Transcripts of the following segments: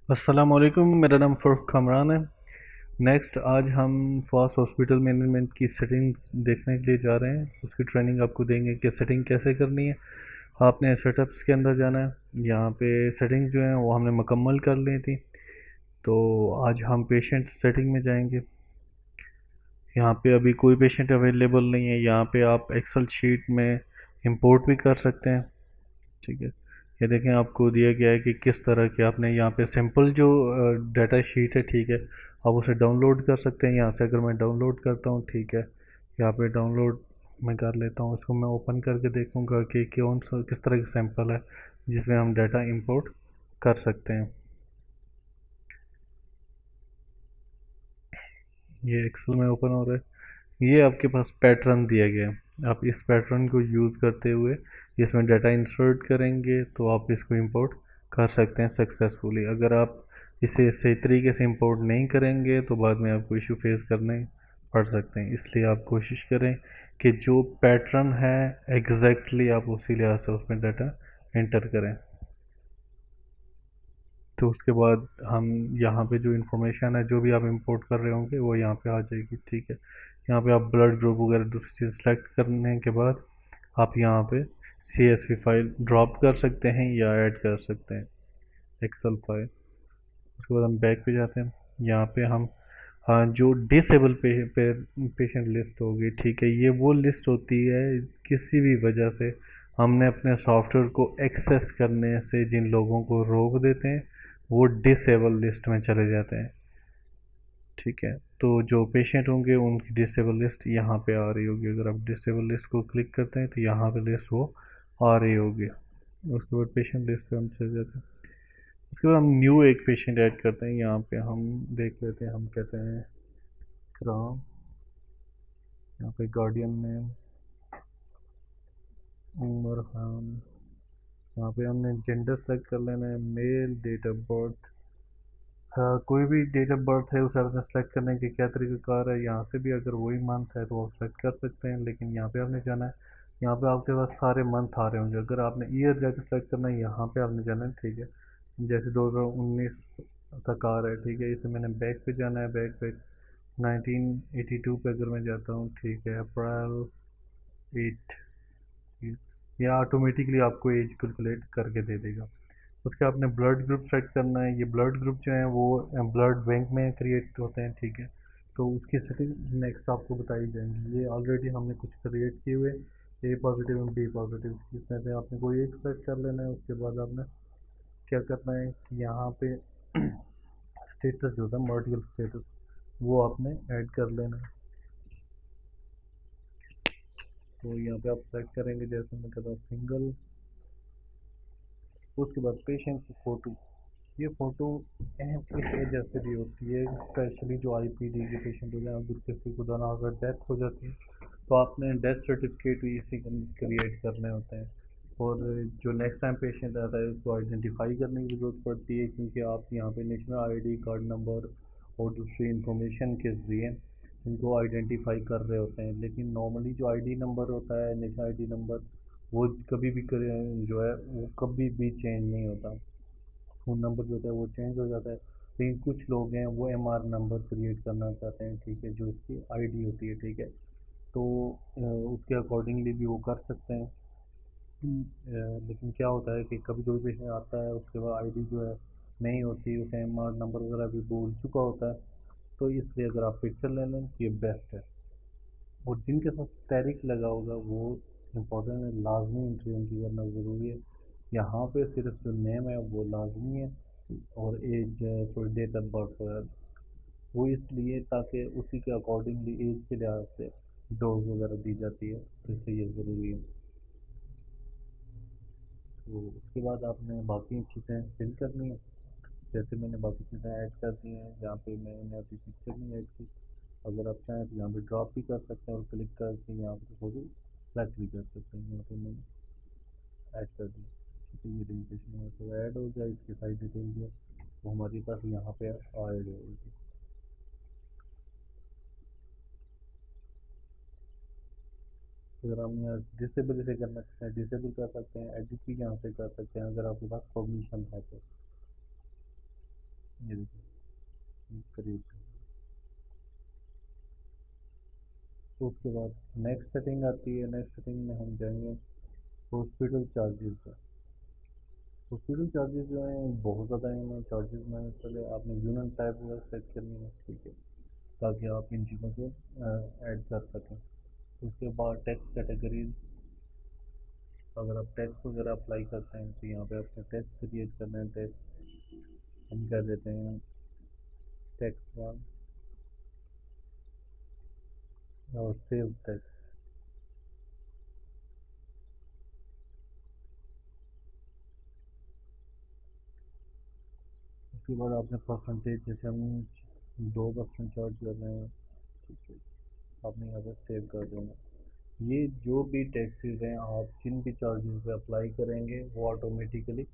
अस्सलाम वालेकुम, मेरा नाम फ़ारूक कमरान है। नेक्स्ट आज हम फास्ट हॉस्पिटल मैनेजमेंट की सेटिंग्स देखने के लिए जा रहे हैं। उसकी ट्रेनिंग आपको देंगे कि सेटिंग कैसे करनी है। आपने सेटअप्स के अंदर जाना है। यहाँ पे सेटिंग्स जो हैं वो हमने मुकम्मल कर ली थी। तो आज हम पेशेंट सेटिंग में जाएंगे। यहाँ पे अभी कोई पेशेंट अवेलेबल नहीं है। यहाँ पे आप एक्सेल शीट में इंपोर्ट भी कर सकते हैं। ठीक है, ये देखें आपको दिया गया है कि किस तरह के आपने यहाँ पे सिंपल जो डाटा शीट है, ठीक है, आप उसे डाउनलोड कर सकते हैं। यहाँ से अगर मैं डाउनलोड करता हूँ, ठीक है, यहाँ पे डाउनलोड मैं कर लेता हूँ। इसको मैं ओपन करके देखूँगा कि कौन सा किस तरह का सैंपल है जिसमें हम डाटा इंपोर्ट कर सकते हैं। ये एक्सेल में ओपन हो रहा है। ये आपके पास पैटर्न दिया गया है। आप इस पैटर्न को यूज़ करते हुए इसमें डाटा इंसर्ट करेंगे तो आप इसको इंपोर्ट कर सकते हैं सक्सेसफुली। अगर आप इसे सही तरीके से इंपोर्ट नहीं करेंगे तो बाद में आपको इशू फेस करने पड़ सकते हैं। इसलिए आप कोशिश करें कि जो पैटर्न है एग्जैक्टली आप उसी लिहाज से उसमें डाटा एंटर करें। तो उसके बाद हम यहाँ पे जो इन्फॉर्मेशन है, जो भी आप इंपोर्ट कर रहे होंगे, वो यहाँ पे आ जाएगी। ठीक है, यहाँ पे आप ब्लड ग्रुप वगैरह दूसरी चीज़ सेलेक्ट करने के बाद आप यहाँ पे CSV फाइल ड्रॉप कर सकते हैं या ऐड कर सकते हैं एक्सेल फाइल। उसके बाद हम बैक पे जाते हैं। यहाँ पे हम जो डिसेबल पेशेंट लिस्ट होगी, ठीक है, ये वो लिस्ट होती है किसी भी वजह से हमने अपने सॉफ्टवेयर को एक्सेस करने से जिन लोगों को रोक देते हैं, वो डिसेबल लिस्ट में चले जाते हैं। ठीक है, तो जो पेशेंट होंगे उनकी डिसेबल लिस्ट यहाँ पे आ रही होगी। अगर आप डिसेबल लिस्ट को क्लिक करते हैं तो यहाँ पे लिस्ट वो आ रही होगी। उसके बाद पेशेंट लिस्ट पे हम चले जाते हैं। उसके बाद हम न्यू एक पेशेंट ऐड करते हैं। यहाँ पे हम देख लेते हैं, हम कहते हैं राम। यहाँ पे गार्डियन नेम उमर खान। यहाँ पे हमने जेंडर सेलेक्ट कर लेना है, मेल, डेट ऑफ बर्थ। कोई भी डेट ऑफ बर्थ है उसे आपने सेलेक्ट करने के क्या तरीक़ाकार है। यहाँ से भी अगर वही मंथ है तो आप सेलेक्ट कर सकते हैं, लेकिन यहाँ पे आपने जाना है, यहाँ पे आपके पास सारे मंथ आ रहे होंगे। अगर आपने ईयर जाकर सेलेक्ट करना है, यहाँ पे आपने जाना है। ठीक है, जैसे 2019 तक आ रहा है। ठीक है, इसे मैंने बैक पे जाना है। बैक पे 1982 पे अगर मैं जाता हूँ, ठीक है, अप्रैल 8, ये ऑटोमेटिकली आपको एज कैलकुलेट करके दे देगा। उसके आपने ब्लड ग्रुप सेट करना है। ये ब्लड ग्रुप जो है वो ब्लड बैंक में क्रिएट होते हैं। ठीक है, तो उसकी सेटिंग नेक्स्ट आपको बताई जाएंगी। ये ऑलरेडी हमने कुछ क्रिएट किए हुए, ए पॉजिटिव एंड बी पॉजिटिव। इसमें से आपने कोई एक सेलेक्ट कर लेना है। उसके बाद आपने क्या करना है कि यहाँ पे स्टेटस जो होता है, मर्टिकल स्टेटस, वो आपने ऐड कर लेना है। तो यहाँ पे आप सेलेक्ट करेंगे, जैसे मैं कहता हूँ सिंगल। उसके बाद पेशेंट की फ़ोटो। ये फ़ोटो इस वजह से भी होती है, स्पेशली जो IPD के पेशेंट हो गए, अगर किसी को दाना अगर डेथ हो जाती है तो आपने डेथ सर्टिफिकेट भी इसी क्रिएट करने होते हैं। और जो नेक्स्ट टाइम पेशेंट आता है उसको आइडेंटिफाई करने की ज़रूरत पड़ती है, क्योंकि आप यहाँ पे नेशनल ID कार्ड नंबर और दूसरी इंफॉर्मेशन के ज़रिए इनको आइडेंटिफाई कर रहे होते हैं। लेकिन नॉर्मली जो ID नंबर होता है, नेशनल ID नंबर, वो कभी भी जो है वो कभी भी चेंज नहीं होता। फ़ोन नंबर जो होता है वो चेंज हो जाता है। लेकिन कुछ लोग हैं वो MR नंबर क्रिएट करना चाहते हैं, ठीक है, जो उसकी ID होती है। ठीक है, तो उसके अकॉर्डिंगली भी वो कर सकते हैं। लेकिन क्या होता है कि कभी कोई पेशेंट आता है, उसके बाद ID जो है नहीं होती, उसे MR नंबर वगैरह भी भूल चुका होता है। तो इसलिए अगर आप पिक्चर ले लें तो ये बेस्ट है। और जिनके साथ स्टेरिक लगा होगा वो इम्पोर्टेंट है, लाजमी एंट्री उनकी करना ज़रूरी है। यहाँ पे सिर्फ जो नेम है वो लाजमी है, और age, sorry, date of birth वगैरह, वो इसलिए ताकि उसी के अकॉर्डिंगली एज के लिहाज से डोज वगैरह दी जाती है, तो इसलिए ये ज़रूरी है। तो उसके बाद आपने बाकी चीज़ें फिल करनी है। जैसे मैंने बाकी चीज़ें ऐड कर दी हैं, यहाँ पे मैंने अभी पिक्चर नहीं ऐड की। अगर आप चाहें तो यहाँ पे ड्रॉप भी कर सकते हैं और क्लिक करके यहाँ पे फोटो सेलेक्ट भी कर सकते हैं। यहाँ पे मैंने ऐड कर दी, ठीक है। ये डेजिग्नेशन यहाँ पे ऐड हो गया, इसकी साइड डिटेल जो वो हमारे पास यहाँ पे आ जाएगी। अगर हम यहाँ डिसेबल से करना चाहते हैं डिसेबल कर सकते हैं, एडिट भी यहाँ से कर सकते हैं अगर आपके पास परमिशन है तो। ये देखिए क्रिएट। तो उसके बाद नेक्स्ट सेटिंग आती है। नेक्स्ट सेटिंग में हम जाएंगे हॉस्पिटल चार्जेस पे। हॉस्पिटल चार्जेस जो हैं बहुत ज़्यादा हैं, इनमें चार्जेस में पहले आपने यूनिट टाइप वगैरह सेट करनी है, ठीक है, ताकि आप इन चीज़ों को ऐड कर सकें। उसके बाद टैक्स कैटेगरीज, अगर आप टैक्स वगैरह अप्लाई करते हैं तो यहाँ पे आपने टैक्स क्रिएट करना है। टैक्स हम कर देते हैं टैक्स वन और सेल्स टैक्स। उसके बाद आपने परसेंटेज, जैसे हम 2% चार्ज कर रहे हैं, ठीक है, आपने यहाँ पे सेव कर देना। ये जो भी टैक्सेस हैं आप जिन भी चार्जेस पे अप्लाई करेंगे वो ऑटोमेटिकली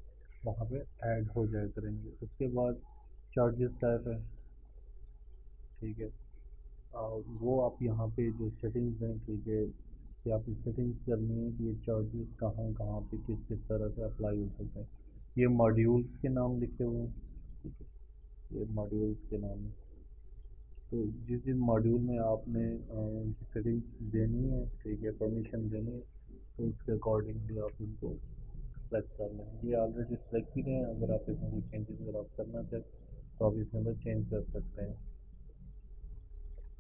वहाँ पे ऐड हो जाया करेंगे। उसके बाद चार्जेस टाइप है, ठीक है, वो आप यहाँ पे जो सेटिंग्स हैं, ठीक है, कि आपकी सेटिंग्स करनी है कि ये चार्जेस कहाँ कहाँ पे किस किस तरह से अप्लाई हो सकते हैं। ये मॉड्यूल्स के नाम लिखे हुए हैं, ठीक है, ये मॉड्यूल्स के नाम है। तो जिस जिस मॉड्यूल में आपने उनकी सेटिंग्स देनी है, ठीक है, परमिशन देनी है, तो उसके अकॉर्डिंगली आप उनको सेलेक्ट कर लें। ये ऑलरेडी सेलेक्ट ही हैं, अगर आप इसमें कोई चेंजेस अगर आप करना चाहें तो आप इसके अंदर चेंज कर सकते हैं।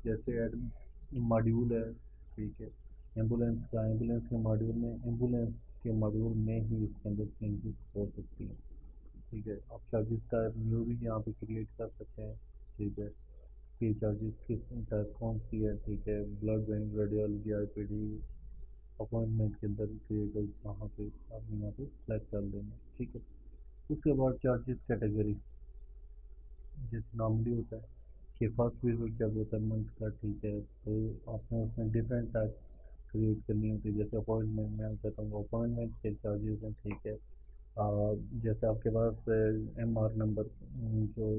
जैसे ऐड मॉड्यूल है, ठीक है, एम्बुलेंस का, एम्बुलेंस के मॉड्यूल में, एम्बुलेंस के मॉड्यूल में ही इसके अंदर चेंजेस हो सकती हैं, ठीक है। आप चार्जेस टाइप न्यू भी यहाँ पे क्रिएट कर सकते हैं, ठीक है, कि चार्जेस किस टाइप कौन सी है, ठीक है, blood bank, radiology, IPD, appointment के अंदर क्रिएट हो, वहाँ पे आप यहाँ पे सेलेक्ट कर लेंगे, ठीक है। उसके बाद चार्जेस कैटेगरी, जैसे नॉर्मली होता है कि फर्स्ट विजिट जब होता है मंथ का, ठीक है, तो आपने उसमें डिफरेंट टाइप क्रिएट करनी होती है। जैसे अपॉइंटमेंट में मैं कहता हूँ अपॉइंटमेंट के चार्जेस हैं, ठीक है। जैसे आपके पास एमआर नंबर जो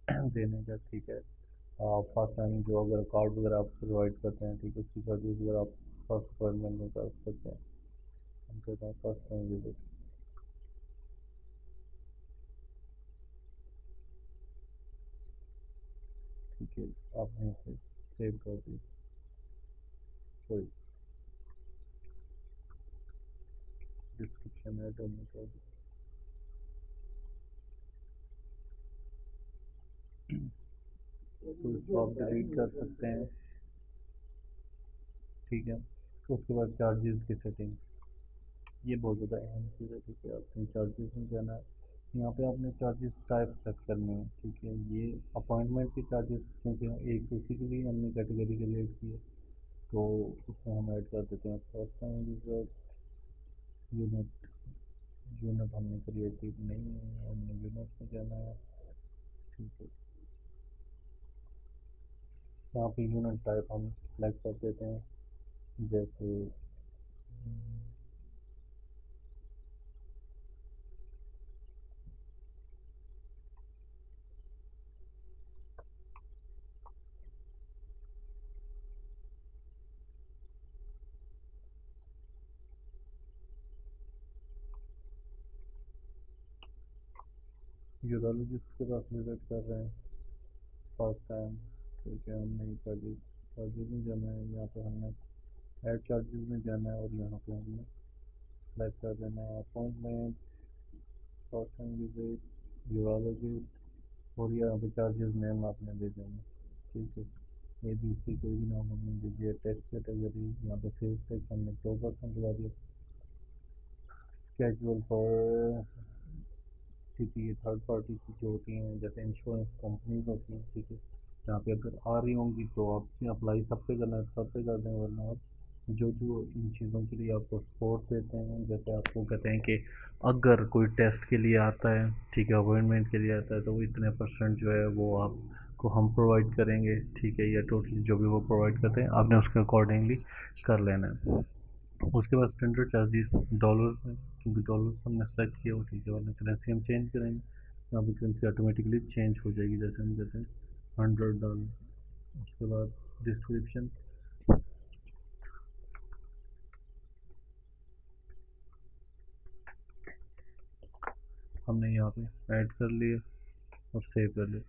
देने का, ठीक है, फर्स्ट टाइम जो अगर कार्ड वगैरह आप प्रोवाइड करते हैं, ठीक है, उसकी चार्जेस वगैरह आप फर्स्ट अपॉइंटमेंट में कर सकते हैं। हम कहते हैं फर्स्ट टाइम विजिट, ठीक है, आपने इसे सेव कर दी, सॉरी डिस्क्रिप्शन ऐड हमने कर दी। तो इसको आप डिलीट कर सकते हैं, ठीक है। उसके बाद चार्जेस की सेटिंग, ये बहुत ज़्यादा अहम चीज़ है, ठीक है। आपने चार्जेस में जाना है, यहाँ पे आपने चार्जेस टाइप सेट करने हैं, ठीक है। ये अपॉइंटमेंट के चार्जेस, क्योंकि एक उसी के लिए हमने कैटेगरी क्रिएट की है, तो उसमें हम ऐड कर देते हैं first time visit. Unit, unit हमने क्रिएटिव नहीं है, हमने यूनिट्स में जाना है, ठीक है। यहाँ पे यूनिट टाइप हम सेलेक्ट कर देते हैं, जैसे यूरोलॉजिस्ट के पास विजिट कर रहे हैं फर्स्ट टाइम, ठीक है, हमने चार्जेस, चार्जेस में जाना है, यहाँ पे हमने ऐड चार्जेस में जाना है और यहाँ पे हमने सेलेक्ट कर देना है appointment, first time visit, urologist, और यहाँ पे चार्जेस नेम आपने दे देना, ठीक है। ए बी सी कोई भी नाम हमने दे दिया। टैक्स कैटेगरी, यहाँ पे सेल्स टैक्स हमने 2% लगा दिया। Schedule for TPA third party की जो होती हैं, जैसे इंश्योरेंस कंपनीज होती हैं, ठीक है, यहाँ पे अगर आ रही होंगी तो आप अप्लाई सब पे करना है तो सब पे कर दें, वरना आप जो जो इन चीज़ों के लिए आपको सपोर्ट देते हैं, जैसे आपको कहते हैं कि अगर कोई टेस्ट के लिए आता है, ठीक है, अपॉइंटमेंट के लिए आता है, तो वो इतने परसेंट जो है वो आपको हम प्रोवाइड करेंगे, ठीक है, या टोटली जो भी वो प्रोवाइड करते हैं आपने उसके अकॉर्डिंगली कर लेना है। उसके बाद स्टैंडर्ड चार्जेस डॉलर में, क्योंकि डॉलर हमने सेलेक्ट किया हो, ठीक है, वरना करेंसी हम चेंज करेंगे, यहाँ पर करेंसी ऑटोमेटिकली चेंज हो जाएगी, जैसे हम देते हैं $100। उसके बाद डिस्क्रिप्शन हमने यहाँ पे ऐड कर लिए और सेव कर लिया।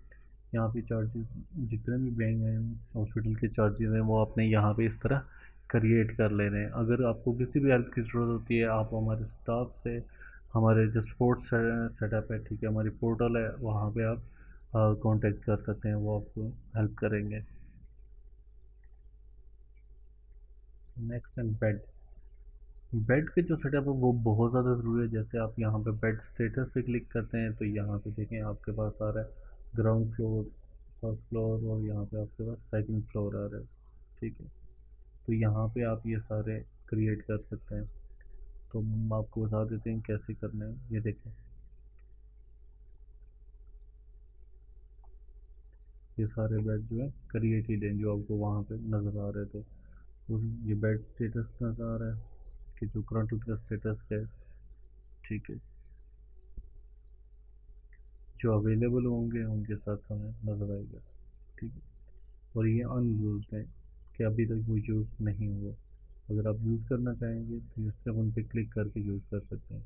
यहाँ पे चार्जेस जितने भी बैंक हैं, हॉस्पिटल के चार्जेस हैं, वो आपने यहाँ पे इस तरह क्रिएट कर लेने हैं। अगर आपको किसी भी हेल्प की ज़रूरत होती है, आप हमारे स्टाफ से, हमारे जो स्पोर्ट्स सेटअप है, ठीक है, हमारी पोर्टल है, वहाँ पे आप कांटेक्ट कर सकते हैं, वो आपको हेल्प करेंगे। Next and bed. बेड के जो सेटअप है वो बहुत ज़्यादा ज़रूरी है। जैसे आप यहाँ पे बेड स्टेटस पे क्लिक करते हैं तो यहाँ पे देखें आपके पास आ रहा है ग्राउंड फ्लोर, फर्स्ट फ्लोर, और यहाँ पे आपके पास सेकंड फ्लोर आ रहा है, ठीक है। तो यहाँ पे आप ये सारे क्रिएट कर सकते हैं। तो हम आपको बता देते हैं कैसे करना है। ये देखें, ये सारे बेड जो है क्रिएटेड हैं, जो आपको वहाँ पे नज़र आ रहे थे। ये बेड स्टेटस नज़र आ रहा है कि जो करंट उसका स्टेटस क्या है, ठीक है। जो अवेलेबल होंगे उनके साथ हमें नज़र आएगा, ठीक है। और ये अनयूज़ है कि अभी तक वो यूज़ नहीं हुआ। अगर आप यूज़ करना चाहेंगे तो इस पर उन पर क्लिक करके यूज़ कर सकते हैं।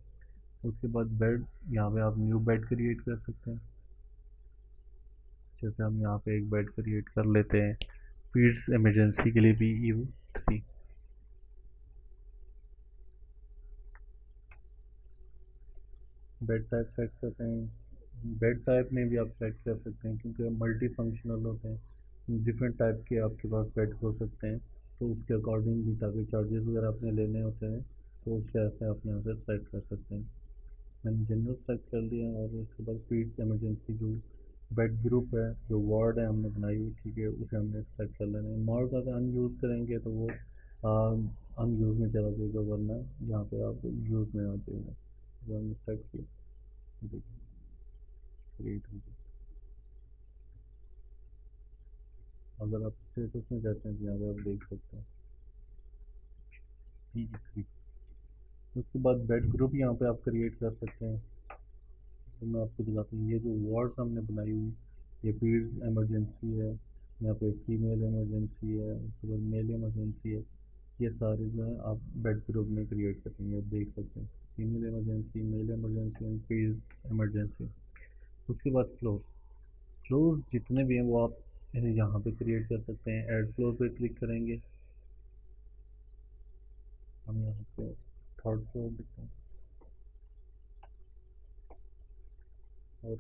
उसके बाद बेड, यहाँ पे आप न्यू बेड क्रिएट कर सकते हैं। जैसे हम यहाँ पे एक बेड क्रिएट कर लेते हैं पीड्स इमरजेंसी के लिए, PE3। बेड टाइप सेट करते हैं। बेड टाइप में भी आप सेट कर सकते हैं, क्योंकि मल्टी फंक्शनल होते हैं, डिफरेंट टाइप के आपके पास बेड हो सकते हैं। तो उसके अकॉर्डिंग भी, ताकि चार्जेस वगैरह आपने लेने होते हैं तो उसके ऐसे आप यहाँ से सेट कर सकते हैं। मैंने जनरल सेलेक्ट कर लिया, और उसके बाद पीड्स इमरजेंसी जो बेड ग्रुप है, जो वार्ड है हमने बनाई हुई, ठीक है, उसे हमने सेलेक्ट कर लेना है। मॉड अगर अनयूज़ करेंगे तो वो अनयूज़ में चला जाएगा, वरना यहाँ पे आप यूज़ में आ जाएगा। जो हमने सेलेक्ट किया, देखिए क्रिएट हो गया। अगर आप स्टेटस में जाते हैं तो यहाँ पे आप देख सकते हैं PE3। उसके बाद बेड ग्रुप यहाँ पे आप क्रिएट कर सकते हैं। तो मैं आपको दिखाता हूँ, ये जो वार्ड्स हमने बनाई हुई, ये पीड्स इमरजेंसी है, यहाँ पे फीमेल इमरजेंसी है, उसके बाद मेल इमरजेंसी है। ये सारे जो है आप बेड ग्रुप में क्रिएट करेंगे, आप देख सकते हैं female emergency, male emergency and peds emergency. उसके बाद फ्लोर्स, फ्लोर्स जितने भी हैं वो आप यहाँ पे क्रिएट कर सकते हैं। ऐड फ्लोर पे क्लिक करेंगे, हम यहाँ पे थर्ड फ्लोर लिखते हैं, और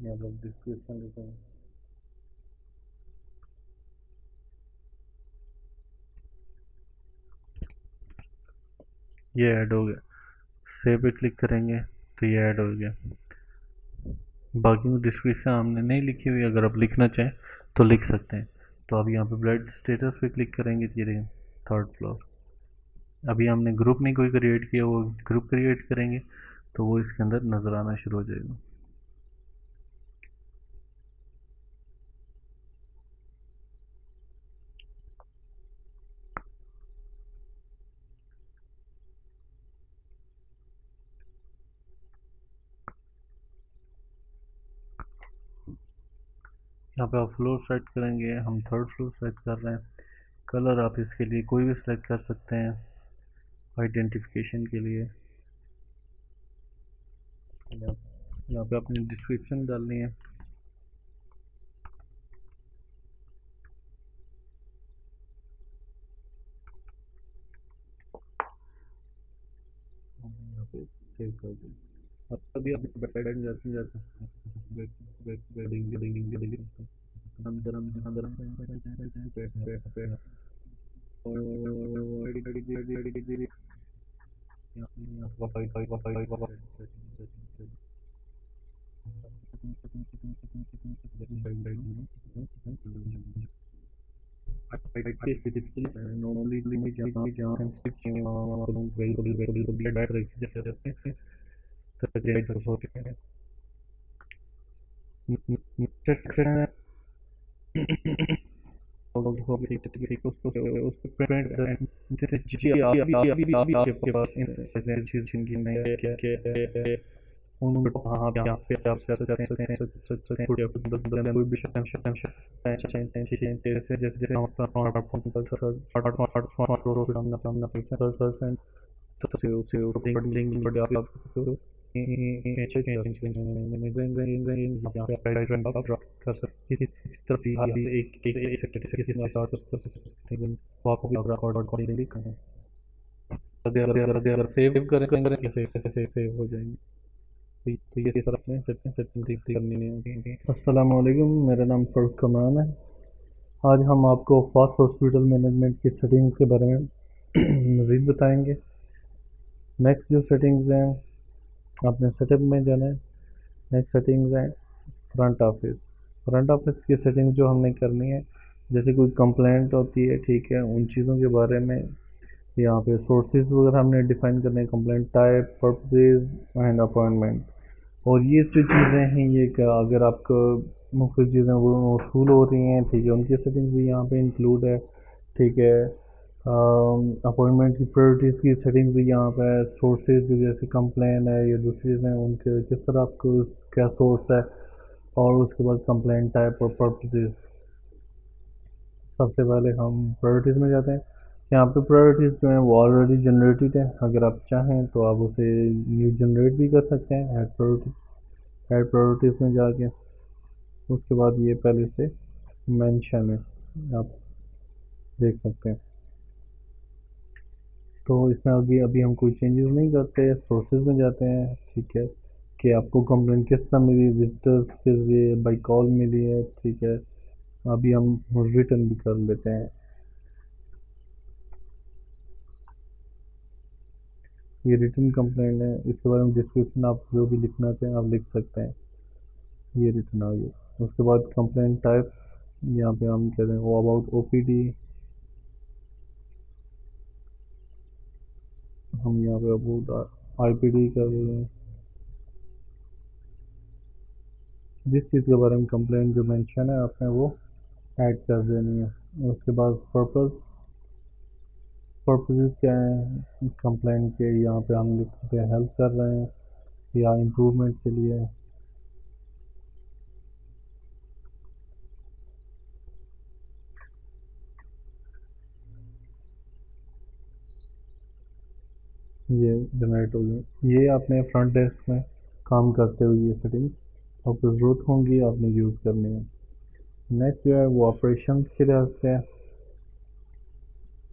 यहाँ पर डिस्क्रिप्शन लिखते हैं। ये ऐड हो गया। सेव पे क्लिक करेंगे तो ये ऐड हो गया। बाकी में डिस्क्रिप्शन हमने नहीं लिखी हुई, अगर आप लिखना चाहें तो लिख सकते हैं। तो अब यहाँ पे ब्लड स्टेटस पे क्लिक करेंगे तो ये देखें थर्ड फ्लोर। अभी हमने ग्रुप नहीं कोई क्रिएट किया, वो ग्रुप क्रिएट करेंगे तो वो इसके अंदर नज़र आना शुरू हो जाएगा। यहाँ पे आप फ्लोर सेट करेंगे, हम थर्ड फ्लोर सेट कर रहे हैं। कलर आप इसके लिए कोई भी सिलेक्ट कर सकते हैं आइडेंटिफिकेशन के लिए। यहाँ पे अपनी डिस्क्रिप्शन डालनी है। हम यहाँ पे सेव कर दें। अब अभी आप इस वेबसाइट में जाते जाते हम गरम यहाँ गरम specifically normally जहाँ हम switch very bad रखी जाते हैं तो डेढ़ सौ के हैं उसको prevent करने जी अभी आपके पास इन चीज़ की नहीं क्या उनको हाँ यहाँ पे आप कर सकते हैं कोई भी जैसे जैसे हम अपना स्मार्टफोन पर तो उसे लिंक पर आप कर सकते इसी तरह से एक सकते हैं तो आपको रिकॉर्ड करें अगर सेव करें कैसे सेव हो जाएंगे तो ये सब अपने सेटिंग करनी है अस्सलाम वालेकुम मेरा नाम फरूक कमरान है आज हम आपको फास्ट हॉस्पिटल मैनेजमेंट की सेटिंग्स के बारे में मज़ीद बताएंगे नेक्स्ट जो सेटिंग्स हैं आपने सेटअप में जाना है नेक्स्ट सेटिंग्स हैं फ्रंट ऑफिस की सेटिंग जो हमने करनी है जैसे कोई कंप्लेंट होती है ठीक है उन चीज़ों के बारे में यहाँ पे सोर्सेज वगैरह हमने डिफाइन करने हैं complaint type purposes and appointment और ये जो चीज़ें हैं ये क्या अगर आपको मुख्तलिफ चीज़ें वो वसूल हो रही हैं ठीक है उनकी सेटिंग्स भी यहाँ पे इंक्लूड है ठीक है अपॉइंटमेंट की प्रायोरिटीज़ की सेटिंग्स भी यहाँ पे है सोर्सेज जो जैसे कंप्लेन है या दूसरी चीज़ें उनके किस तरह आपको क्या सोर्स है और उसके बाद कंप्लेंट टाइप और पर्पसेस सबसे पहले हम प्रायोरिटीज़ में जाते हैं यहाँ पे प्रायोरिटीज़ जो हैं वो ऑलरेडी जनरेटेड है अगर आप चाहें तो आप उसे न्यू जनरेट भी कर सकते हैं ऐड प्रायोरिटीज़ में जाके उसके बाद ये पहले से मेंशन है आप देख सकते हैं तो इसमें अभी हम कोई चेंजेस नहीं करते सोर्सेज में जाते हैं ठीक है कि आपको कंप्लेंट किस तरह मिली विजिटर्स के लिए बाई कॉल मिली है ठीक है अभी हम रिटर्न भी कर लेते हैं ये रिटर्न कंप्लेंट है इसके बारे में डिस्क्रिप्शन आप जो भी लिखना चाहें आप लिख सकते हैं ये रिटर्न आ गया उसके बाद कंप्लेंट टाइप यहाँ पे हम कहते हैं वो अबाउट ओपीडी हम यहाँ पे अबाउट आईपीडी कर रहे हैं जिस चीज़ के बारे में कंप्लेंट जो मेंशन है आपने वो ऐड कर देनी है उसके बाद पर्पसेस क्या है कंप्लेंट के यहाँ पे हम लिख सकते हैं हेल्प कर रहे हैं या इम्प्रूवमेंट के लिए ये जनरेट हो गई ये आपने फ्रंट डेस्क में काम करते हुए ये सेटिंग आपको ज़रूरत होंगी आपने यूज़ करनी है नेक्स्ट जो है वो ऑपरेशन के लिहाज से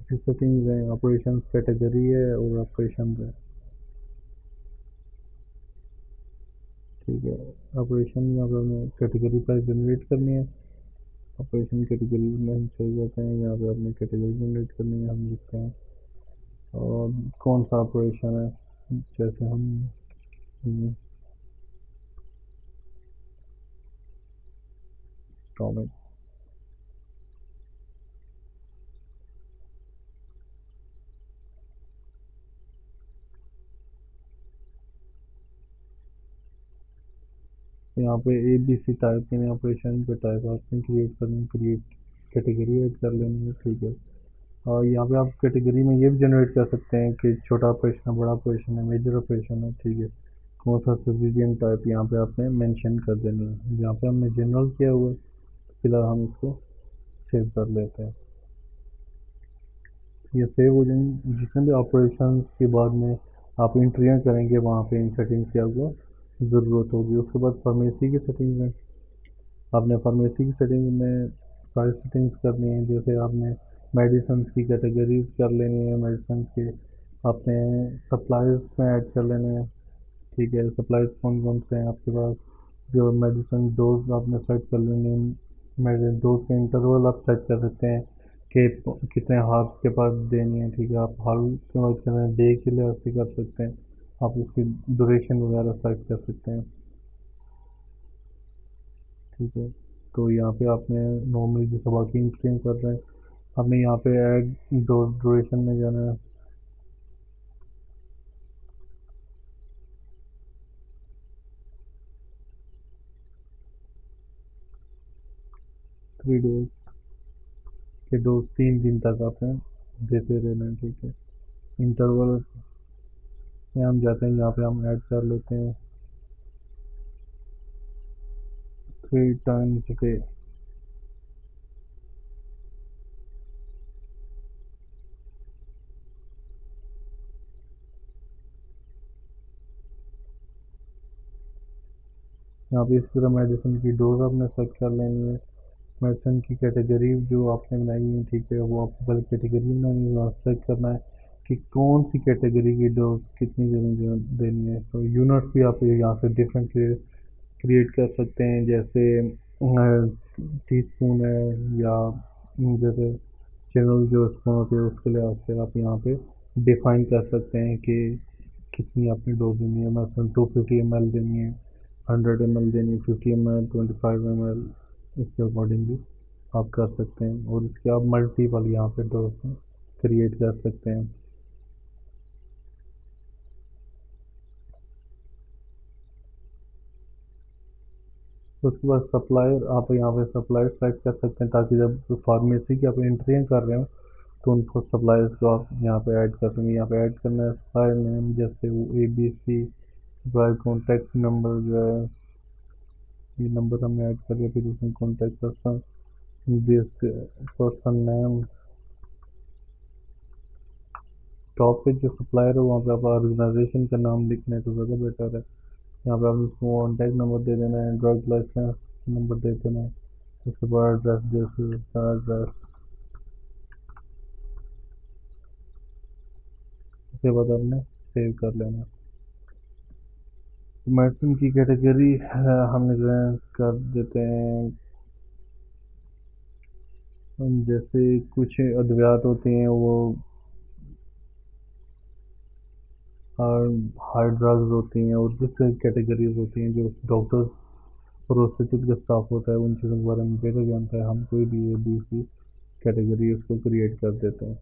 सेटिंग्स हैं ऑपरेशन कैटेगरी है और ऑपरेशन है ठीक है ऑपरेशन यहाँ पर हमें कैटेगरी पर जनरेट करनी है ऑपरेशन कैटेगरी में हम चले जाते हैं यहाँ पे अपनी कैटेगरी जनरेट करनी है हम लिखते हैं और कौन सा ऑपरेशन है जैसे हम स्टॉमिक यहाँ पे ए बी सी टाइप के ऑपरेशन पे टाइप आपने क्रिएट करनी क्रिएट कैटेगरी ऐड कर लेनी है ठीक है और यहाँ पे आप कैटेगरी में ये भी जनरेट कर सकते हैं कि छोटा ऑपरेशन है बड़ा ऑपरेशन है मेजर ऑपरेशन है ठीक है कौन सा सब्सिडियन टाइप यहाँ पे आपने मेंशन कर देनी है यहाँ पे हमने जनरल किया हुआ है फिलहाल हम इसको सेव कर लेते हैं ये सेव हो जाएंगे जितने भी ऑपरेशन के बाद में आप इंट्रियाँ करेंगे वहाँ पे इन सेटिंग्स की आपको ज़रूरत होगी उसके बाद फार्मेसी की सेटिंग में आपने फार्मेसी की सेटिंग में सारी सेटिंग्स करनी है जैसे आपने मेडिसिन की कैटेगरीज कर लेनी है मेडिसिन के आपने सप्लाईज में ऐड कर लेने हैं ठीक है सप्लाईज कौन कौन से हैं आपके पास जो मेडिसिन डोज आपने सेट कर लेनी है मेडिसिन डोज के इंटरवल आप सेट कर सकते हैं कि कितने हार्स के पास देनी है ठीक है आप हाल के बाद कर रहे हैं डे के लिए ऐसे कर सकते हैं आप उसकी ड्यूरेशन वगैरह सेट कर सकते हैं ठीक है। तो यहाँ पे आपने नॉर्मली जैसे बाकी इंस्ट्रीम कर रहे हैं, आपने यहाँ पे ऐड ड्यूरेशन में जाना है, 3 डेज के 2-3 दिन तक आपने देते रहना है, ठीक है। इंटरवल में हम जाते हैं, यहाँ पे हम ऐड कर लेते हैं 3 times a day। यहाँ पे इस तरह मेडिसिन की डोज आपने सेट कर लेनी है, मेडिसिन की कैटेगरी जो आपने बनाई है, ठीक है, वो आपको पहले कैटेगरी में सेट करना है कि कौन सी कैटेगरी की डोज कितनी जल्दी देनी है। तो यूनिट्स भी आप यहाँ से डिफरेंट क्रिएट कर सकते हैं, जैसे टी स्पून है, या जैसे चैनल जो स्पून होती है उसके लिहाज से आप यहाँ पे डिफाइन कर सकते हैं कि कितनी आपने डोज देनी है, मतलब 250 ml देनी है, 100 ml देनी है, 50 ml, 25 ml, इसके अकॉर्डिंग भी आप कर सकते हैं। और इसके आप मल्टीपल यहाँ पे डोज क्रिएट कर सकते हैं। तो उसके बाद सप्लायर, आप यहाँ पे सप्लायर सेलेक्ट कर सकते हैं, ताकि जब फार्मेसी की आप एंट्री कर रहे हो तो उनको सप्लायर्स को आप यहाँ पे ऐड कर देंगे। यहाँ पे ऐड करना है सप्लायर नेम, जैसे वो ABC, सप्लायर कॉन्टैक्ट नंबर जो है, ये नंबर हमने ऐड कर दिया। फिर उसमें contact person, this person name, top पे जो सप्लायर है वहाँ पे आप ऑर्गेनाइजेशन का नाम लिखना है तो ज़्यादा बेटर है। यहाँ पे आप उसको कॉन्टैक्ट नंबर दे देना है, ड्रग लाइसेंस नंबर दे देना है, उसके बाद एड्रेस, जैसे एड्रेस, उसके बाद आपने सेव कर लेना। मेडिसिन की कैटेगरी हमने जो है कर देते हैं, जैसे कुछ अद्वियात होती हैं वो हार्ड ड्रग्स होती हैं, और दूसरी कैटेगरीज होती हैं जो डॉक्टर्स और हॉस्पिटल का स्टाफ होता है, उन चीज़ों के बारे में बेहतर जानता है। हम कोई भी ABC कैटेगरी उसको क्रिएट कर देते हैं।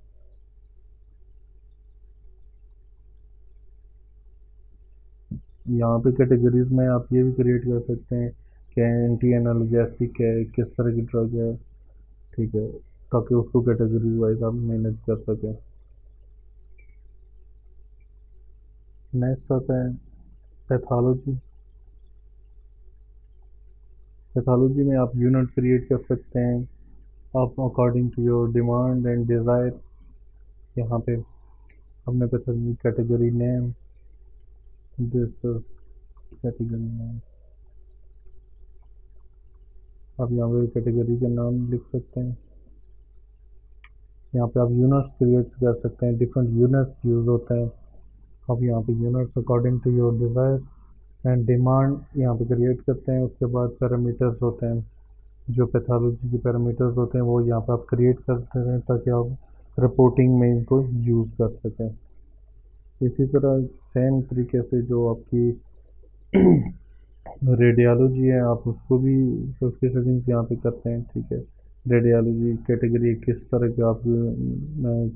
यहाँ पे कैटेगरीज में आप ये भी क्रिएट कर सकते हैं कि एंटी एनाल्जेसिक है, किस तरह की ड्रग है, ठीक है, ताकि उसको कैटेगरी वाइज आप मैनेज कर सकें। नेक्स्ट आता है पैथोलॉजी। पैथोलॉजी में आप यूनिट क्रिएट कर सकते हैं, आप according to your demand and desire. यहाँ पे हमने pathology category name, this category name, आप यहाँ पे कैटेगरी का नाम लिख सकते हैं। यहाँ पे आप यूनिट्स क्रिएट कर सकते हैं, डिफरेंट यूनिट्स यूज़ होते हैं। आप यहाँ पे units according to your desire and demand यहाँ पे क्रिएट करते हैं। उसके बाद पैरामीटर्स होते हैं, जो पैथोलॉजी के पैरामीटर्स होते हैं वो यहाँ पे आप क्रिएट करते हैं, ताकि आप रिपोर्टिंग में इनको यूज़ कर सकें। इसी तरह सेम तरीके से जो आपकी रेडियोलॉजी है, आप उसको भी उसकी सेटिंग्स यहाँ पे करते हैं, ठीक है। रेडियोलॉजी कैटेगरी किस तरह की आप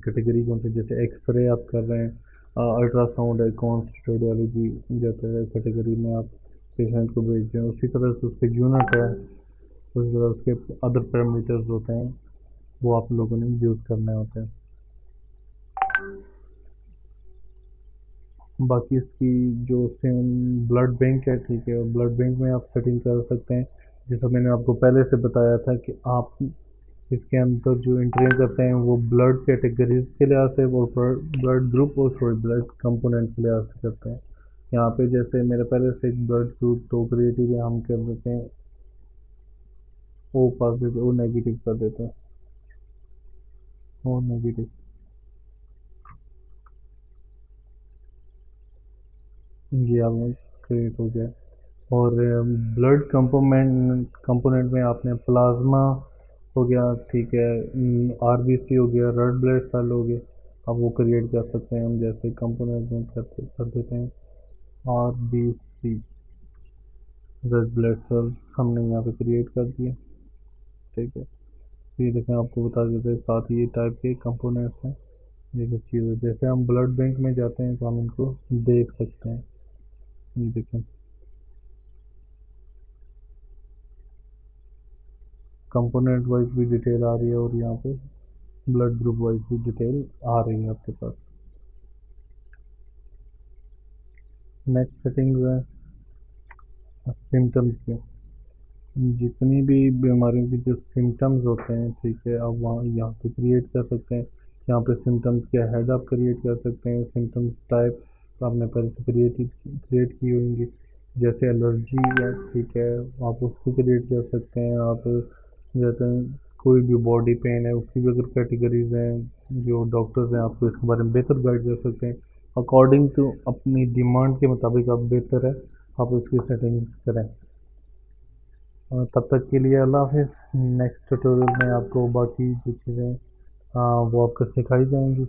कैटेगरी कौन सी, जैसे एक्सरे आप कर रहे हैं, अल्ट्रासाउंड है, कौन सी रेडियोलॉजी जैसे कैटेगरी में आप पेशेंट को भेज रहे हैं, उसी तरह से उसके यूनिट है, उसी तरह उसके अदर पैरामीटर्स होते हैं, वो आप लोगों ने यूज़ करने होते हैं। बाकी इसकी जो सेम ब्लड बैंक है, ठीक है, और ब्लड बैंक में आप सेटिंग कर सकते हैं, जैसा मैंने आपको पहले से बताया था कि आप इसके अंदर जो एंट्री करते हैं वो ब्लड कैटेगरीज के लिहाज से और ब्लड ग्रुप और सॉरी ब्लड कंपोनेंट के लिहाज से करते हैं। यहाँ पे जैसे मेरे पहले से एक ब्लड ग्रुप तो क्रिएटिव है, हम कर देते हैं ओ पॉजिटिव, ओ नेगेटिव कर देते हैं, ओ नेगेटिव, ये आप क्रिएट हो गया। और ब्लड कंपोनेंट कंपोनेंट में आपने प्लाज्मा हो गया, ठीक है, RBC हो गया, रेड ब्लड सेल हो गया, आप वो क्रिएट कर सकते हैं। हम जैसे कंपोनेंट में कर देते हैं RBC, रेड ब्लड सेल्स हमने यहाँ पे क्रिएट कर दिए। ठीक है, तो ये देखें आपको बता देते हैं साथ ही ये टाइप के कंपोनेंट्स हैं। ये कुछ चीज़ें जैसे हम ब्लड बैंक में जाते हैं तो हम इनको देख सकते हैं। ये देखें कंपोनेंट वाइज भी डिटेल आ रही है और यहाँ पे ब्लड ग्रुप वाइज भी डिटेल आ रही है आपके पास। नेक्स्ट सेटिंग है सिम्टम्स की। जितनी भी बीमारियों के जो सिम्टम्स होते हैं, ठीक है, आप वहाँ यहाँ पे क्रिएट कर सकते हैं। यहाँ पे सिम्टम्स के हेड आप क्रिएट कर सकते हैं। सिम्टम्स टाइप आपने पहले से क्रिएट की होंगी, जैसे एलर्जी है, ठीक है, आप उसको क्रिएट कर सकते हैं। आप जैसे कोई भी बॉडी पेन है उसकी भी अगर कैटेगरीज हैं, जो डॉक्टर्स हैं आपको इसके बारे में बेहतर गाइड कर सकते हैं। अकॉर्डिंग टू अपनी डिमांड के मुताबिक आप बेहतर है आप इसकी सेटिंग्स करें। तब तक के लिए अल्लाह हाफिज़। नेक्स्ट ट्यूटोरियल में आपको बाकी जो चीज़ें वो आपको सिखाई जाएंगी।